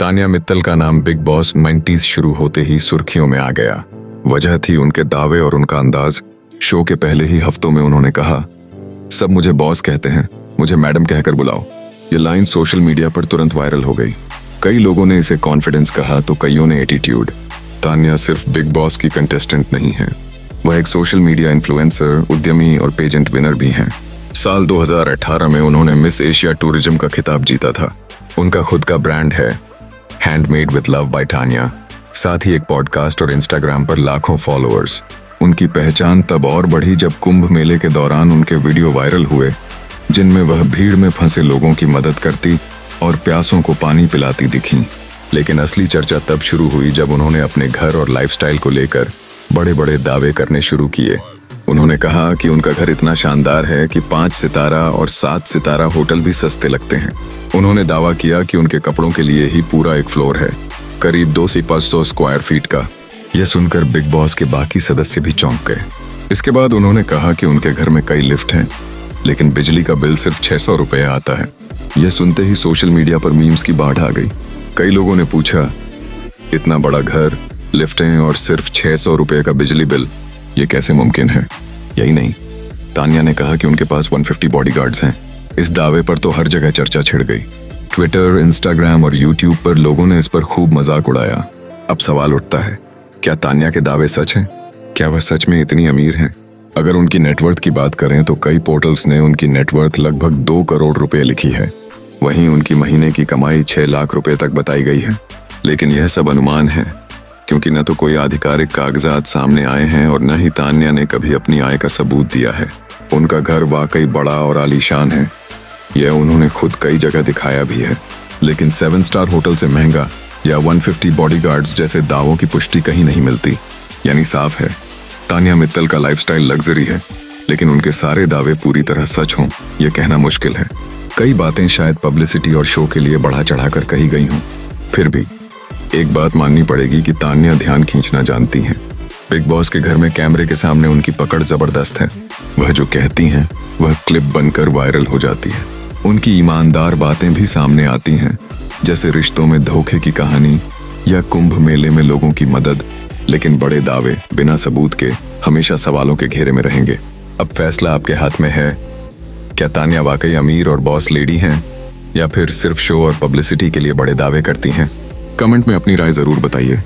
तान्या मित्तल का नाम big boss 90s शुरू होते ही सुर्खियों में आ गया। वजह थी उनके दावे और उनका अंदाज। शो के पहले ही हफ्तों में उन्होंने कहा, सब मुझे बॉस कहते हैं, मुझे मैडम कहकर बुलाओ। ये लाइन सोशल मीडिया पर तुरंत वायरल हो गई। कई लोगों ने इसे कॉन्फिडेंस कहा तो कईयों ने एटीट्यूड। तान्या सिर्फ बिग बॉस की कंटेस्टेंट नहीं है, वह एक सोशल मीडिया इन्फ्लुएंसर, उद्यमी और पेजेंट विनर भी हैं। साल 2018 में उन्होंने मिस एशिया टूरिज्म का खिताब जीता था। उनका खुद का ब्रांड है handmade with love by Tanya. साथ ही एक पॉडकास्ट और इंस्टाग्राम पर लाखों फॉलोअर्स। उनकी पहचान तब और बढ़ी जब कुंभ मेले के दौरान उनके वीडियो वायरल हुए, जिनमें वह भीड़ में फंसे लोगों की मदद करती और प्यासों को पानी पिलाती दिखीं। लेकिन असली चर्चा तब शुरू हुई जब उन्होंने अपने घर और लाइफस्टाइल को लेकर बड़े बड़े दावे करने शुरू किए। उन्होंने कहा कि उनका घर इतना शानदार है कि 5 सितारा और 7 सितारा होटल भी सस्ते लगते हैं। उन्होंने दावा किया कि उनके कपड़ों के लिए ही पूरा एक फ्लोर है, करीब 200 स्क्वायर फीट का। यह सुनकर बिग बॉस के बाकी सदस्य भी चौंक गए। इसके बाद उन्होंने कहा कि उनके घर में कई लिफ्ट हैं, लेकिन बिजली का बिल सिर्फ 600 रुपये आता है। यह सुनते ही सोशल मीडिया पर मीम्स की बाढ़ आ गई। कई लोगों ने पूछा, इतना बड़ा घर, लिफ्टें और सिर्फ 600 रुपये का बिजली बिल, ये कैसे मुमकिन है? यही नहीं, तान्या ने कहा कि उनके पास 150 बॉडीगार्ड्स हैं। इस दावे पर तो हर जगह चर्चा छिड़ गई। ट्विटर, इंस्टाग्राम और यूट्यूब पर लोगों ने इस पर खूब मजाक उड़ाया। अब सवाल उठता है, क्या तान्या के दावे सच हैं? क्या वह सच में इतनी अमीर हैं? अगर उनकी नेटवर्थ की बात करें तो कई पोर्टल्स ने उनकी नेटवर्थ लगभग 2 करोड़ रुपए लिखी है। वहीं उनकी महीने की कमाई 6 लाख रुपए तक बताई गई है। लेकिन यह सब अनुमान है, क्योंकि न तो कोई आधिकारिक कागजात सामने आए हैं और न ही तान्या ने कभी अपनी आय का सबूत दिया है। उनका घर वाकई बड़ा और आलीशान है, यह उन्होंने खुद कई जगह दिखाया भी है। लेकिन 7 स्टार होटल से महंगा या 150 बॉडीगार्ड्स जैसे दावों की पुष्टि कहीं नहीं मिलती। यानी साफ है, तान्या मित्तल का लाइफस्टाइल लग्जरी है, लेकिन उनके सारे दावे पूरी तरह सच हों यह कहना मुश्किल है। कई बातें शायद पब्लिसिटी और शो के लिए बढ़ा चढ़ाकर कही गई हों। फिर भी एक बात माननी पड़ेगी कि तान्या ध्यान खींचना जानती हैं। बिग बॉस के घर में कैमरे के सामने उनकी पकड़ जबरदस्त है। वह जो कहती हैं वह क्लिप बनकर वायरल हो जाती है। उनकी ईमानदार बातें भी सामने आती हैं, जैसे रिश्तों में धोखे की कहानी या कुंभ मेले में लोगों की मदद। लेकिन बड़े दावे बिना सबूत के हमेशा सवालों के घेरे में रहेंगे। अब फैसला आपके हाथ में है। क्या तान्या वाकई अमीर और बॉस लेडी हैं, या फिर सिर्फ शो और पब्लिसिटी के लिए बड़े दावे करती हैं? कमेंट में अपनी राय जरूर बताइए।